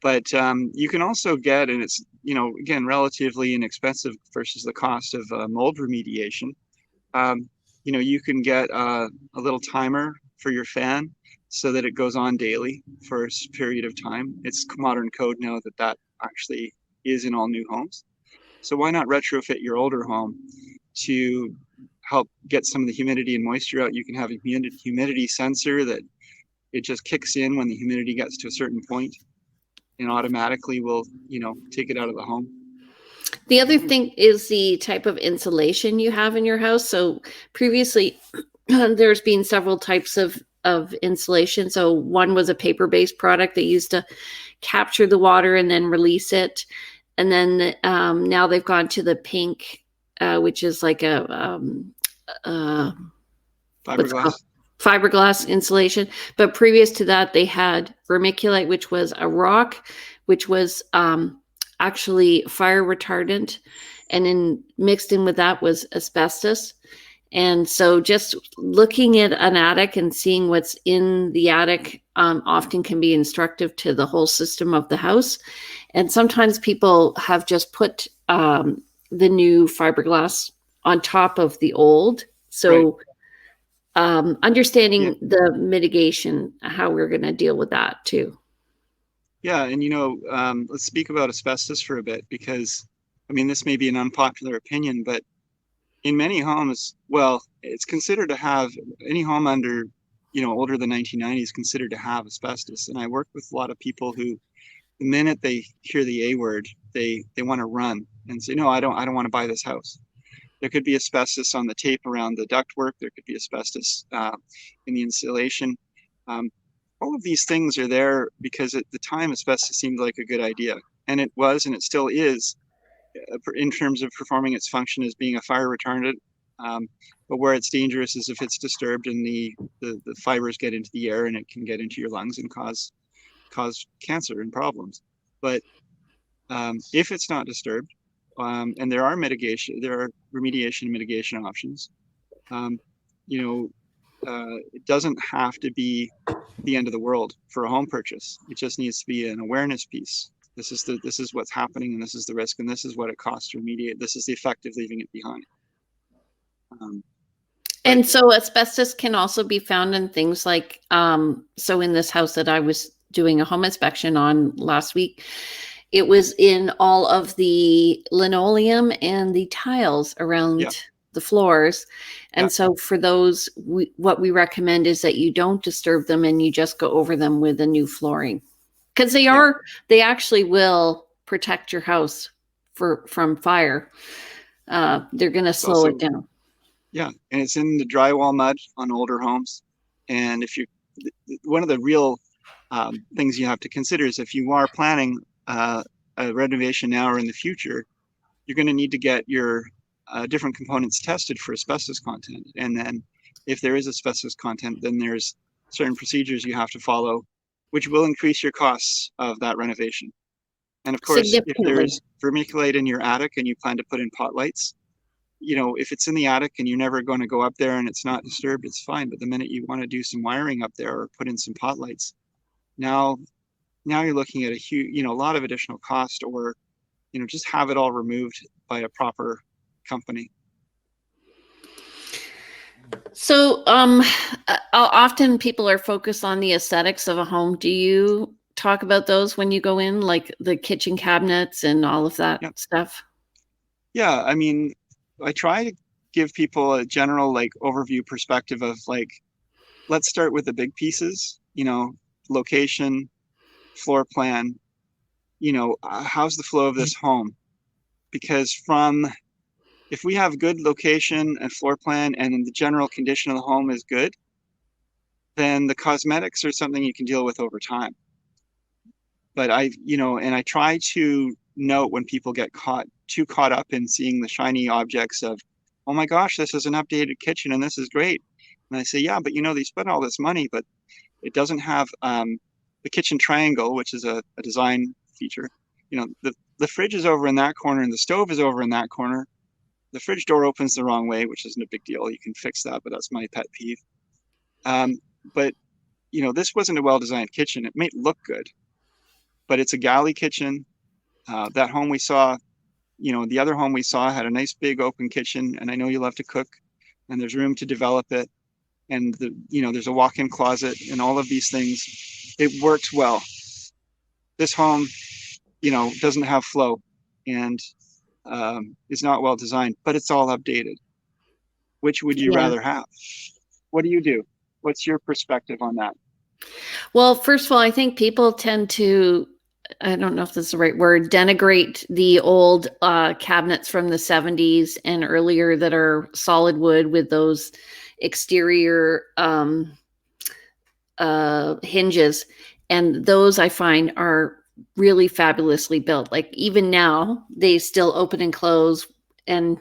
B: But you can also get, and it's, again, relatively inexpensive versus the cost of mold remediation. Um, you can get a little timer for your fan so that it goes on daily for a period of time. It's modern code now that actually is in all new homes. So why not retrofit your older home to help get some of the humidity and moisture out? You can have a humidity sensor that it just kicks in when the humidity gets to a certain point and automatically will, take it out of the home.
A: The other thing is the type of insulation you have in your house. So previously, there's been several types of insulation. So one was a paper-based product that used to capture the water and then release it. And then now they've gone to the pink, which is like what's it called?
B: Fiberglass.
A: Fiberglass insulation. But previous to that, they had vermiculite, which was a rock, which was actually fire retardant, and then mixed in with that was asbestos. And so just looking at an attic and seeing what's in the attic often can be instructive to the whole system of the house. And sometimes people have just put the new fiberglass on top of the old. So
B: Right. Yeah.
A: understanding the mitigation, how we're going to deal with that too.
B: Yeah. And, let's speak about asbestos for a bit because, I mean, this may be an unpopular opinion, but in many homes, well, it's considered to have any home under, older than 1990 is considered to have asbestos. And I work with a lot of people who, the minute they hear the A word, they want to run and say, no, I don't want to buy this house. There could be asbestos on the tape around the ductwork. There could be asbestos in the insulation. Um, all of these things are there because at the time asbestos seemed like a good idea, and it was, and it still is, in terms of performing its function as being a fire retardant. But where it's dangerous is if it's disturbed and the fibers get into the air and it can get into your lungs and cause cancer and problems. But if it's not disturbed, and there are remediation and mitigation options, um, you know, it doesn't have to be the end of the world for a home purchase. It just needs to be an awareness piece. This is what's happening, and this is the risk, and this is what it costs to remediate. This is the effect of leaving it behind.
A: And so asbestos can also be found in things like, so in this house that I was doing a home inspection on last week, it was in all of the linoleum and the tiles around the floors. And so for those, what we recommend is that you don't disturb them and you just go over them with a new flooring. Because they actually will protect your house from fire. They're going to slow it down.
B: Yeah, and it's in the drywall mud on older homes. And one of the real things you have to consider is if you are planning a renovation now or in the future, you're going to need to get your different components tested for asbestos content. And then if there is asbestos content, then there's certain procedures you have to follow, which will increase your costs of that renovation. And of course, if there's vermiculite in your attic and you plan to put in pot lights, if it's in the attic and you're never going to go up there and it's not disturbed, it's fine. But the minute you want to do some wiring up there or put in some pot lights, now you're looking at a lot of additional cost, or, just have it all removed by a proper company.
A: So often people are focused on the aesthetics of a home. Do you talk about those when you go in, like the kitchen cabinets and all of that stuff?
B: Yeah, I mean, I try to give people a general overview perspective of let's start with the big pieces, location, floor plan, how's the flow of this home? Because if we have good location and floor plan and the general condition of the home is good, then the cosmetics are something you can deal with over time. But I try to note when people get too caught up in seeing the shiny objects of, oh my gosh, this is an updated kitchen and this is great. And I say, yeah, but they spent all this money, but it doesn't have the kitchen triangle, which is a design feature. The fridge is over in that corner and the stove is over in that corner. The fridge door opens the wrong way, which isn't a big deal. You can fix that, but that's my pet peeve. But this wasn't a well-designed kitchen. It may look good, but it's a galley kitchen. That home we saw, the other home we saw had a nice big open kitchen, and I know you love to cook, and there's room to develop it, and there's a walk-in closet and all of these things. It works well. This home, doesn't have flow and is not well designed, but it's all updated. Which would you rather have? What do you do? What's your perspective on that?
A: Well, first of all, I think people tend to, I don't know if this is the right word, denigrate the old cabinets from the 70s and earlier that are solid wood with those exterior hinges. And those I find are really fabulously built. Like even now, they still open and close, and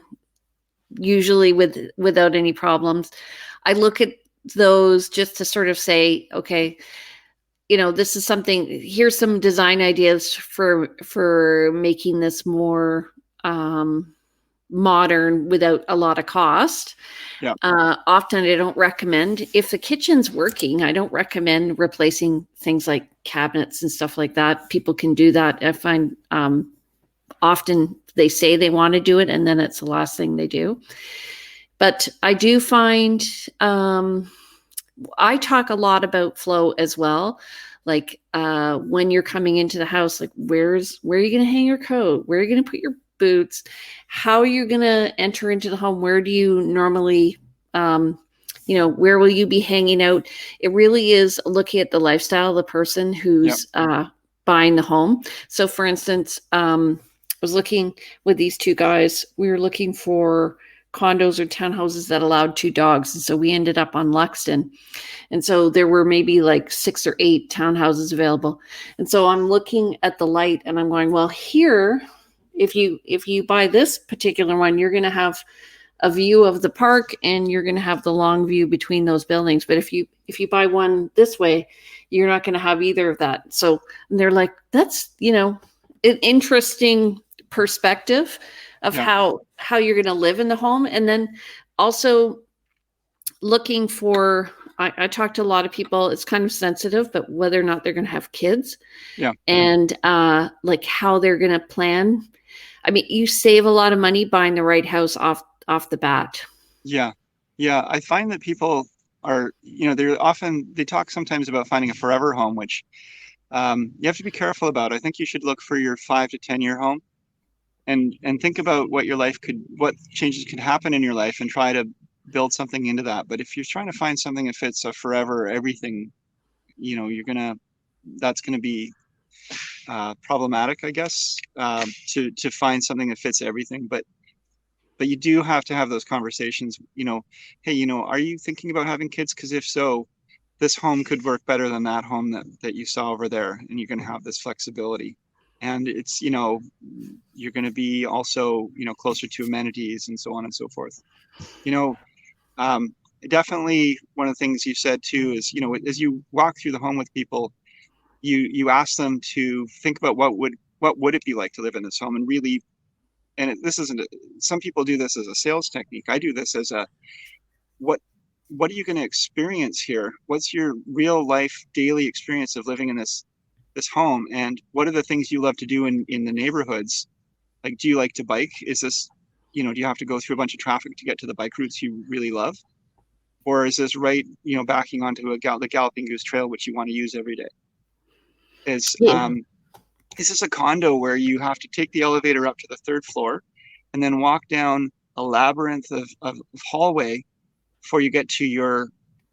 A: usually without any problems. I look at those just to sort of say, okay, this is something, here's some design ideas for making this more modern without a lot of cost.
B: Yeah.
A: Often I don't recommend, if the kitchen's working, I don't recommend replacing things like cabinets and stuff like that. People can do that. I find often they say they want to do it and then it's the last thing they do. But I do find I talk a lot about flow as well. Like when you're coming into the house, like where are you going to hang your coat? Where are you going to put your boots? How are you going to enter into the home? Where do you normally, where will you be hanging out? It really is looking at the lifestyle of the person who's buying the home. So for instance, I was looking with these two guys, we were looking for condos or townhouses that allowed 2 dogs. And so we ended up on Luxton. And so there were maybe like 6 or 8 townhouses available. And so I'm looking at the light and I'm going, well, here, if you buy this particular one, you're going to have a view of the park and you're going to have the long view between those buildings. But if you buy one this way, you're not going to have either of that. So they're like, that's, an interesting perspective of how you're going to live in the home. And then also looking for, I talk to a lot of people, it's kind of sensitive, but whether or not they're going to have kids
B: Yeah.
A: and like how they're going to plan. I mean, you save a lot of money buying the right house off the bat.
B: Yeah. Yeah. I find that people are, they talk sometimes about finding a forever home, which you have to be careful about. I think you should look for your 5 to 10 year home and think about what changes could happen in your life and try to build something into that. But if you're trying to find something that fits a forever everything, that's gonna be problematic, I guess, to find something that fits everything. But you do have to have those conversations. Hey, are you thinking about having kids? Because if so, this home could work better than that home that you saw over there, and you're going to have this flexibility. And it's, you're going to be also, closer to amenities and so on and so forth. You know, um, Definitely one of the things you said too is, as you walk through the home with people, you ask them to think about what would it be like to live in this home, and really, this isn't some people do this as a sales technique. I do this as a what what are you going to experience here? What's your real life daily experience of living in this home, and what are the things you love to do in the neighborhoods? Like, do you like to bike? Is this, do you have to go through a bunch of traffic to get to the bike routes you really love? Or is this right, backing onto the Galloping Goose Trail, which you want to use every day? Is
A: Yeah.
B: Is this a condo where you have to take the elevator up to the third floor and then walk down a labyrinth of hallway before you get to your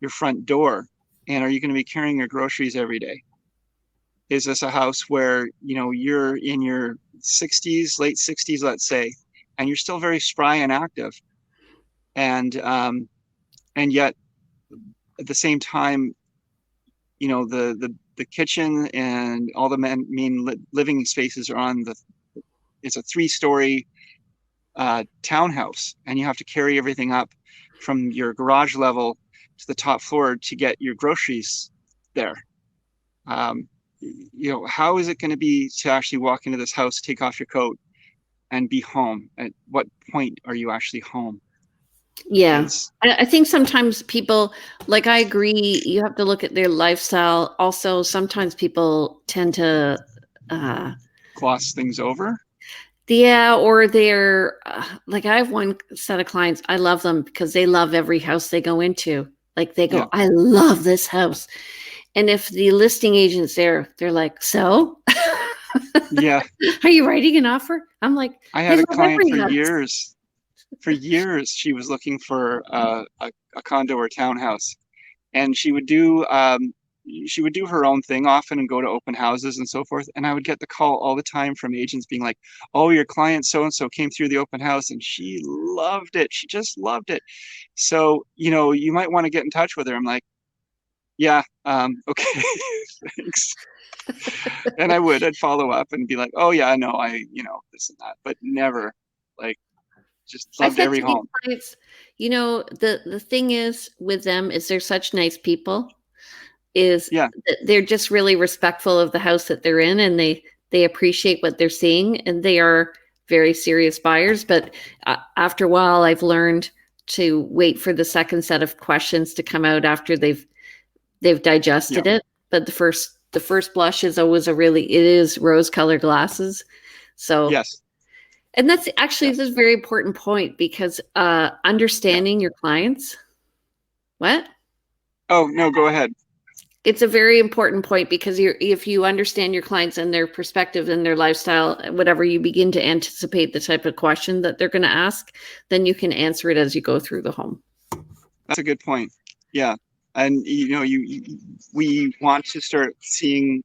B: front door? And are you going to be carrying your groceries every day? Is this a house where, you're in your 60s, late 60s, let's say, and you're still very spry and active, and yet at the same time, the kitchen and all the main living spaces are it's a 3-story townhouse, and you have to carry everything up from your garage level to the top floor to get your groceries there. How is it going to be to actually walk into this house, take off your coat, and be home? At what point are you actually home?
A: Yeah.
B: Is
A: I think sometimes people, like, I agree, you have to look at their lifestyle. Also, sometimes people tend to, uh,
B: gloss things over?
A: yeah, or they're like, I have one set of clients, I love them because they love every house they go into. Like, they
B: Yeah,
A: go, I love this house. And if the listing agent's there, they're like, so
B: yeah.
A: are you writing an offer? I'm like,
B: I
A: they
B: had a
A: love
B: client
A: every
B: for
A: house.
B: years. For years, she was looking for a condo or townhouse, and she would do her own thing often and go to open houses and so forth. And I would get the call all the time from agents being like, "Oh, your client so and so came through the open house, and she loved it. She just loved it. So, you might want to get in touch with her." I'm like, "Yeah, okay, thanks." And I'd follow up and be like, "Oh yeah, no, this and that," but never, like, just
A: I
B: loved
A: said
B: every
A: to these
B: home.
A: clients, the thing is with them is they're such nice people, is
B: Yeah,
A: that they're just really respectful of the house that they're in, and they appreciate what they're seeing, and they are very serious buyers. But after a while, I've learned to wait for the second set of questions to come out after they've
B: yeah,
A: digested it. But the first blush is always it is rose colored glasses. So,
B: yes,
A: and that's actually
B: yeah,
A: this is a very important point because
B: yeah.
A: understanding your clients, what?
B: Oh no, go ahead.
A: It's a very important point because if you understand your clients and their perspective and their lifestyle, whatever, you begin to anticipate the type of question that they're going to ask, then you can answer it as you go through the home.
B: That's a good point. Yeah, and we want to start seeing.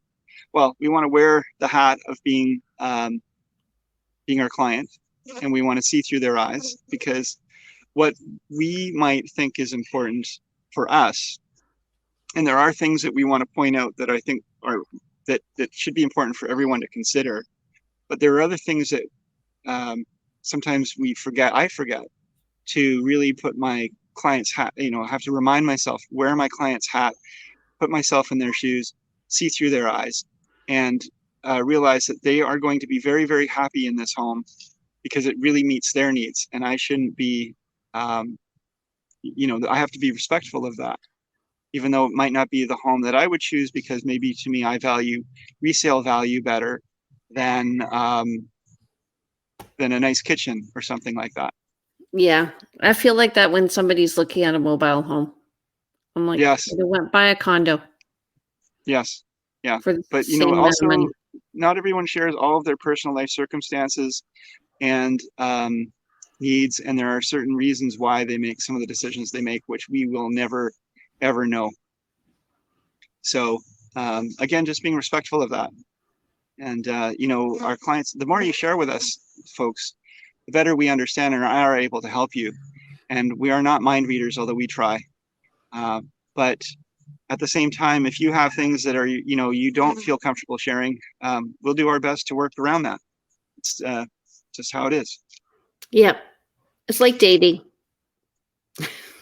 B: Well, we want to wear the hat of being our client, and we want to see through their eyes, because what we might think is important for us, and there are things that we want to point out that I think are that should be important for everyone to consider. But there are other things that sometimes we forget. I forget to really put my client's hat. I have to remind myself, wear my client's hat, put myself in their shoes, see through their eyes, and realize that they are going to be very, very happy in this home because it really meets their needs. And I shouldn't be, um, I have to be respectful of that, even though it might not be the home that I would choose, because maybe to me I value resale value better than a nice kitchen or something like that.
A: Yeah. I feel like that when somebody's looking at a mobile home. I'm like,
B: Yes,
A: they went buy a condo
B: yes, yeah.
A: for the
B: But
A: same amount of
B: also
A: money.
B: not everyone shares all of their personal life circumstances and needs, and there are certain reasons why they make some of the decisions they make, which we will never ever know. So again, just being respectful of that. And our clients, the more you share with us, folks, the better we understand and are able to help you. And we are not mind readers, although we try. But at the same time, if you have things that are, you don't feel comfortable sharing, we'll do our best to work around that. It's just how it is.
A: Yep. It's like dating.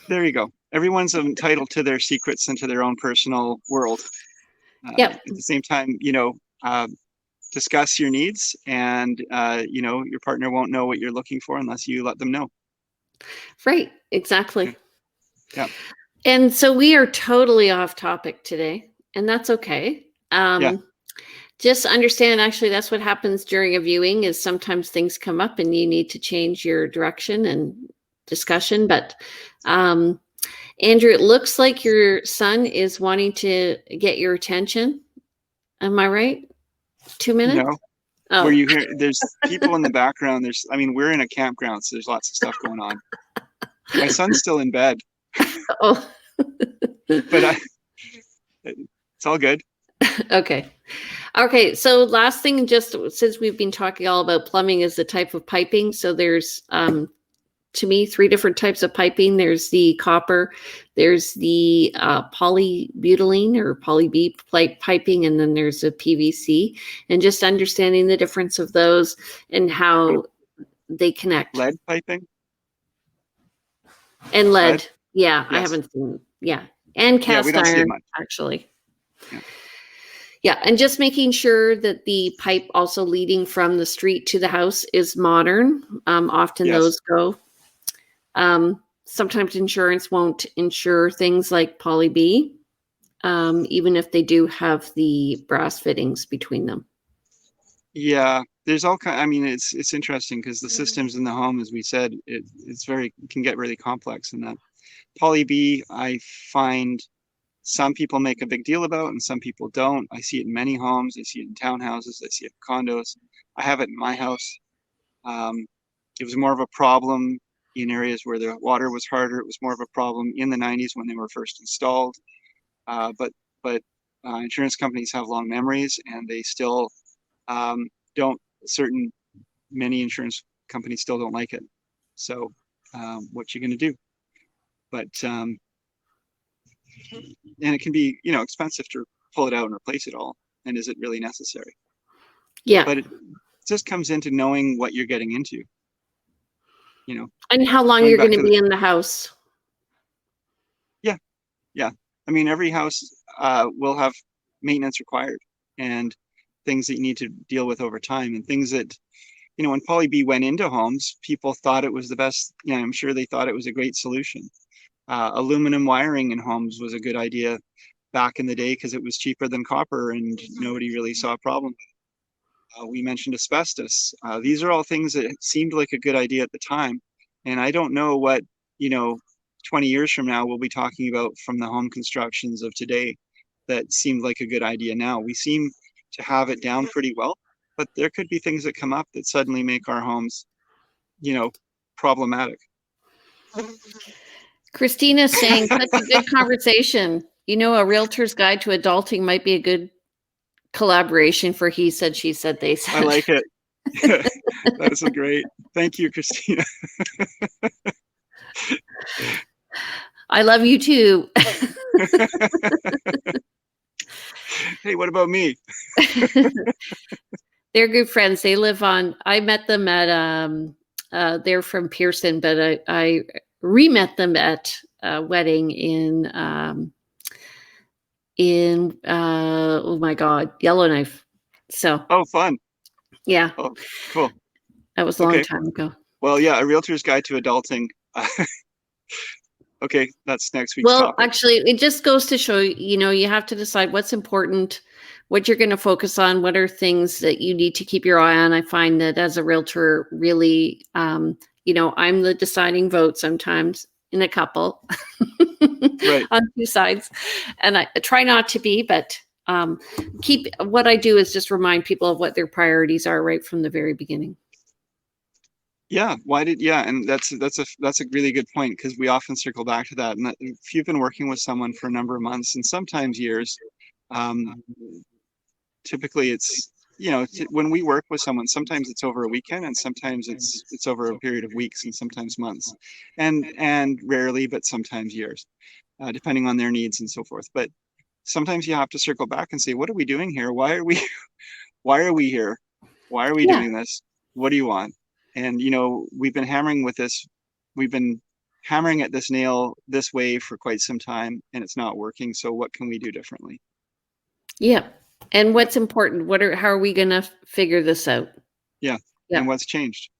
B: There you go. Everyone's entitled to their secrets and to their own personal world.
A: Yep.
B: At the same time, discuss your needs, and your partner won't know what you're looking for unless you let them know.
A: Right. Exactly.
B: Yeah.
A: And so we are totally off topic today, and that's okay.
B: Yeah.
A: Just understand, actually, that's what happens during a viewing is sometimes things come up and you need to change your direction and discussion. But Andrew, it looks like your son is wanting to get your attention. Am I right? 2 minutes?
B: No.
A: Oh.
B: Where you hear there's people in the background. We're in a campground, so there's lots of stuff going on. My son's still in bed.
A: Oh.
B: But it's all good.
A: Okay. Okay. So last thing, just since we've been talking all about plumbing, is the type of piping. So there's, to me, 3 different types of piping. There's the copper, there's the polybutylene or poly-B piping, and then there's a PVC. And just understanding the difference of those and how they connect.
B: Lead piping?
A: And lead. Yeah,
B: yes.
A: I haven't seen. Yeah. And cast
B: we don't see it
A: iron,
B: much.
A: actually.
B: Yeah.
A: Yeah, and just making sure that the pipe also leading from the street to the house is modern. Often
B: Yes.
A: those go. Sometimes insurance won't insure things like poly B, even if they do have the brass fittings between them.
B: Yeah, there's all kind. I mean, it's interesting because the systems in the home, as we said, it can get really complex. And that poly B, I find some people make a big deal about, and some people don't. I see it in many homes. I see it in townhouses. I see it in condos. I have it in my house. It was more of a problem in areas where the water was harder. It was more of a problem in the 90s when they were first installed. But insurance companies have long memories, and they still don't. Many insurance companies still don't like it. So what you going to do? But and it can be expensive to pull it out and replace it all. And is it really necessary?
A: Yeah.
B: But it just comes into knowing what you're getting into.
A: And how long you're going to be in the house.
B: Yeah. I mean, every house will have maintenance required and things that you need to deal with over time, and things that, when Poly B went into homes, people thought it was the best. I'm sure they thought it was a great solution. Aluminum wiring in homes was a good idea back in the day because it was cheaper than copper and nobody really saw a problem. We mentioned asbestos. These are all things that seemed like a good idea at the time. And I don't know what, 20 years from now we'll be talking about from the home constructions of today that seemed like a good idea now. We seem to have it down pretty well, but there could be things that come up that suddenly make our homes, problematic.
A: Christina's saying, such a good conversation. A realtor's guide to adulting might be a good collaboration for he said, she said, they said.
B: I like it. That is great. Thank you, Christina.
A: I love you too.
B: Hey, what about me?
A: They're good friends. They live I met them at, they're from Pearson, but I re-met them at a wedding in oh my God, Yellowknife. So.
B: Oh, fun.
A: Yeah.
B: Oh, cool.
A: That was a long time ago.
B: Well, yeah, A Realtor's Guide to Adulting. Okay, that's next week's
A: Well,
B: topic.
A: actually, it just goes to show, you have to decide what's important, what you're going to focus on, what are things that you need to keep your eye on. I find that as a realtor, really, I'm the deciding vote sometimes in a couple
B: Right.
A: on two sides. And I try not to be, but what I do is just remind people of what their priorities are right from the very beginning.
B: Yeah, and that's a really good point, because we often circle back to that. And if you've been working with someone for a number of months and sometimes years, um, typically it's, when we work with someone, sometimes it's over a weekend, and sometimes it's over a period of weeks, and sometimes months, and rarely, but sometimes years, depending on their needs and so forth. But sometimes you have to circle back and say, what are we doing here? Why are we why are we here? Why are we
A: Yeah.
B: doing this? What do you want? And we've been hammering at this nail this way for quite some time, and it's not working. So what can we do differently?
A: Yeah. And
B: Yeah.
A: what's important? How are we going to figure this out?
B: Yeah.
A: Yeah.
B: And what's changed?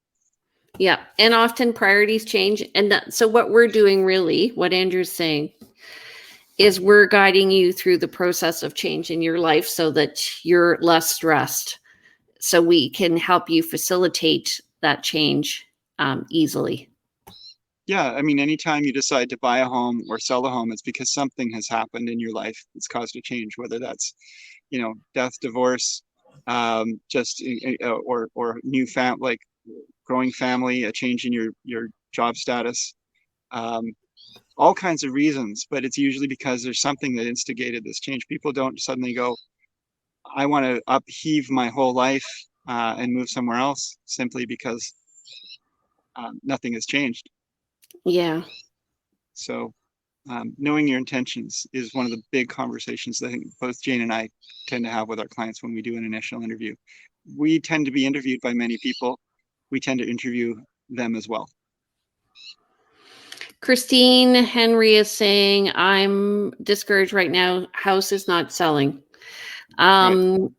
A: Yeah. And often priorities change. So what we're doing really, what Andrew's saying, is we're guiding you through the process of change in your life so that you're less stressed. So we can help you facilitate that change easily.
B: Yeah. I mean, anytime you decide to buy a home or sell a home, it's because something has happened in your life that's caused a change, whether that's, death, divorce, just, or new like growing family, a change in your job status, um, all kinds of reasons. But it's usually because there's something that instigated this change. People don't suddenly go, I want to upheave my whole life and move somewhere else simply because nothing has changed.
A: Yeah.
B: So knowing your intentions is one of the big conversations that I think both Jane and I tend to have with our clients when we do an initial interview. We tend to be interviewed by many people. We tend to interview them as well.
A: Christine Henry is saying, I'm discouraged right now. House is not selling.
B: Right.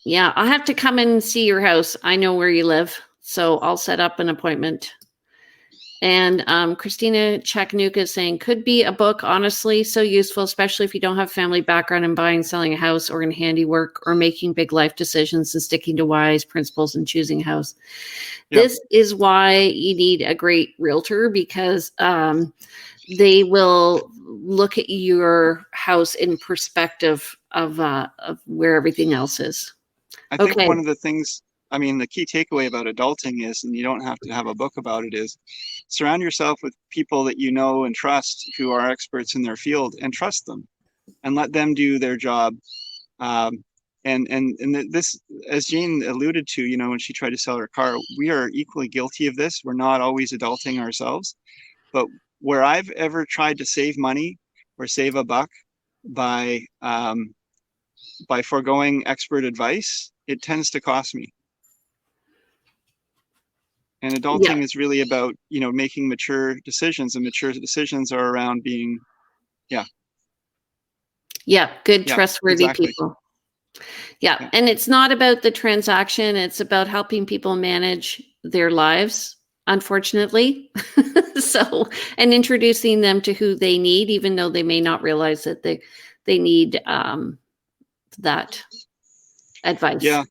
A: Yeah, I'll have to come and see your house. I know where you live, so I'll set up an appointment. And Christina Chaknuka is saying, could be a book, honestly, so useful, especially if you don't have family background in buying, selling a house, or in handiwork, or making big life decisions and sticking to wise principles and choosing a house.
B: Yeah.
A: This is why you need a great realtor, because they will look at your house in perspective of where everything else is.
B: I think
A: Okay.
B: one of the things, I mean, the key takeaway about adulting is, and you don't have to have a book about it, is surround yourself with people that you know and trust who are experts in their field, and trust them and let them do their job. Um, and this, as Jane alluded to, when she tried to sell her car, we are equally guilty of this. We're not always adulting ourselves, but where I've ever tried to save money or save a buck by foregoing expert advice, it tends to cost me. And
A: Yeah.
B: adulting is really about, making mature decisions, and mature decisions are around being, yeah,
A: Yeah. Good,
B: yeah,
A: trustworthy
B: exactly.
A: people. Yeah.
B: Yeah,
A: And it's not about the transaction. It's about helping people manage their lives, unfortunately. And introducing them to who they need, even though they may not realize that they need that advice.
B: yeah,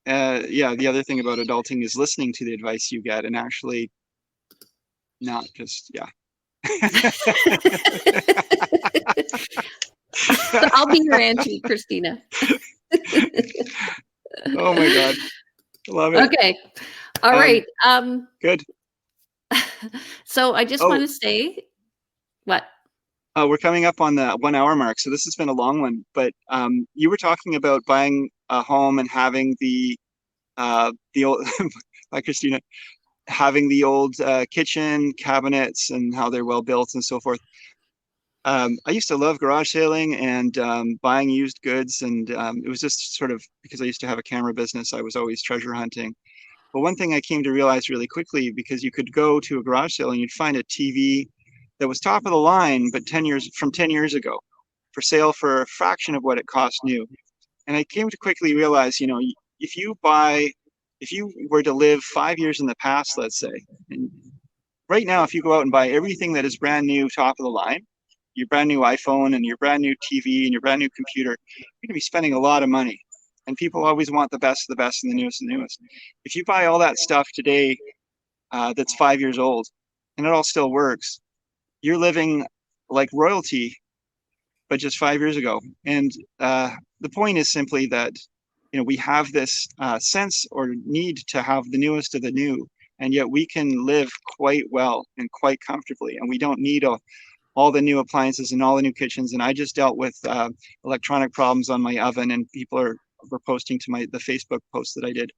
B: yeah. The other thing about adulting is listening to the advice you get and actually not just, yeah.
A: I'll be your auntie, Christina.
B: Oh my God. Love it.
A: Okay. All
B: Um,
A: right.
B: good.
A: So I just want
B: Oh,
A: to say what?
B: we're coming up on the 1 hour mark, so this has been a long one. But you were talking about buying a home and having the old, by Christina, having the old kitchen cabinets and how they're well built and so forth. I used to love garage sailing and buying used goods, and it was just sort of because I used to have a camera business. I was always treasure hunting. But one thing I came to realize really quickly, because you could go to a garage sale and you'd find a TV that was top of the line, but 10 years ago, for sale for a fraction of what it cost new. And I came to quickly realize, if you were to live 5 years in the past, let's say, and right now, if you go out and buy everything that is brand new, top of the line, your brand new iPhone and your brand new TV and your brand new computer, you're going to be spending a lot of money. And people always want the best of the best and the newest and the newest. If you buy all that stuff today that's 5 years old and it all still works, you're living like royalty, but just 5 years ago. And the point is simply that we have this sense or need to have the newest of the new, and yet we can live quite well and quite comfortably, and we don't need all the new appliances and all the new kitchens. And I just dealt with electronic problems on my oven, and people were posting to the Facebook post that I did,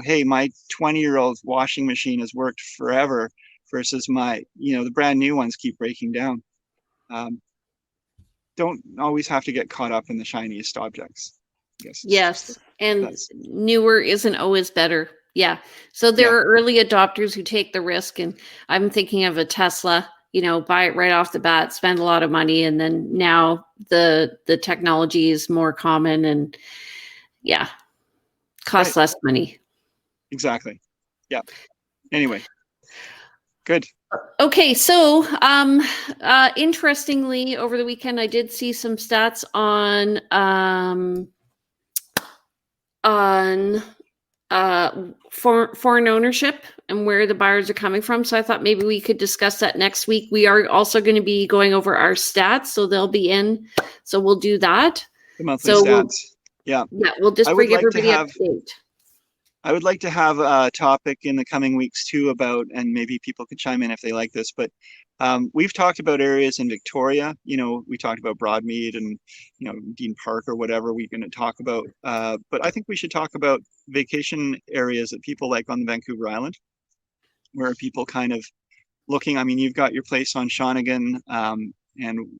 B: hey, my 20-year-old washing machine has worked forever versus my, the brand new ones keep breaking down. Don't always have to get caught up in the shiniest objects.
A: Yes, and newer isn't always better. Yeah. So there are early adopters who take the risk, and I'm thinking of a Tesla, buy it right off the bat, spend a lot of money, and then now the technology is more common and costs less money.
B: Exactly. Yeah. Anyway, good.
A: Okay, so interestingly, over the weekend, I did see some stats on foreign ownership and where the buyers are coming from. So I thought maybe we could discuss that next week. We are also going to be going over our stats, so they'll be in. So we'll do that.
B: The monthly stats.
A: We'll just bring everybody up to date.
B: I would like to have a topic in the coming weeks too about, and maybe people could chime in if they like this, but we've talked about areas in Victoria. We talked about Broadmead and, Dean Park or whatever we're going to talk about. But I think we should talk about vacation areas that people like on the Vancouver Island, where people kind of looking, you've got your place on Shawnigan, and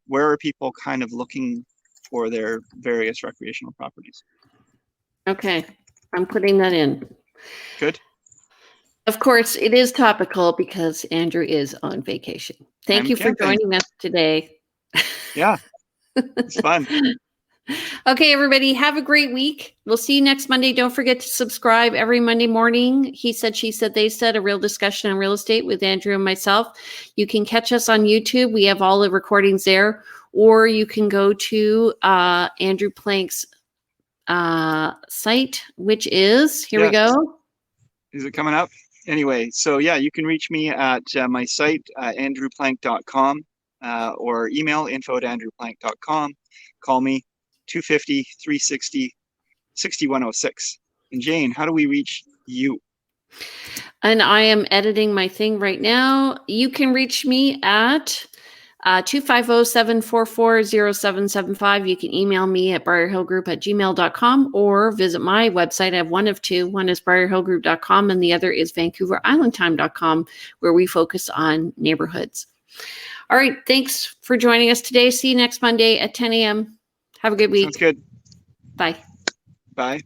B: where are people kind of looking for their various recreational properties?
A: Okay. I'm putting that in.
B: Good.
A: Of course, it is topical because Andrew is on vacation. Thank you for joining us today.
B: Yeah, it's fun.
A: Okay, everybody, have a great week. We'll see you next Monday. Don't forget to subscribe every Monday morning. He said, she said, they said, a real discussion on real estate with Andrew and myself. You can catch us on YouTube. We have all the recordings there. Or you can go to Andrew Plank's site, which is we go.
B: Is it coming up? Anyway, so you can reach me at my site, andrewplank.com, or email info@andrewplank.com. Call me 250-360-6106. And Jane, how do we reach you?
A: And I am editing my thing right now. You can reach me at 250-744-0775. You can email me at briarhillgroup@gmail.com or visit my website. I have one of two. One is briarhillgroup.com and the other is vancouverislandtime.com, where we focus on neighborhoods. All right. Thanks for joining us today. See you next Monday at 10 a.m. Have a good week.
B: Sounds good.
A: Bye.
B: Bye.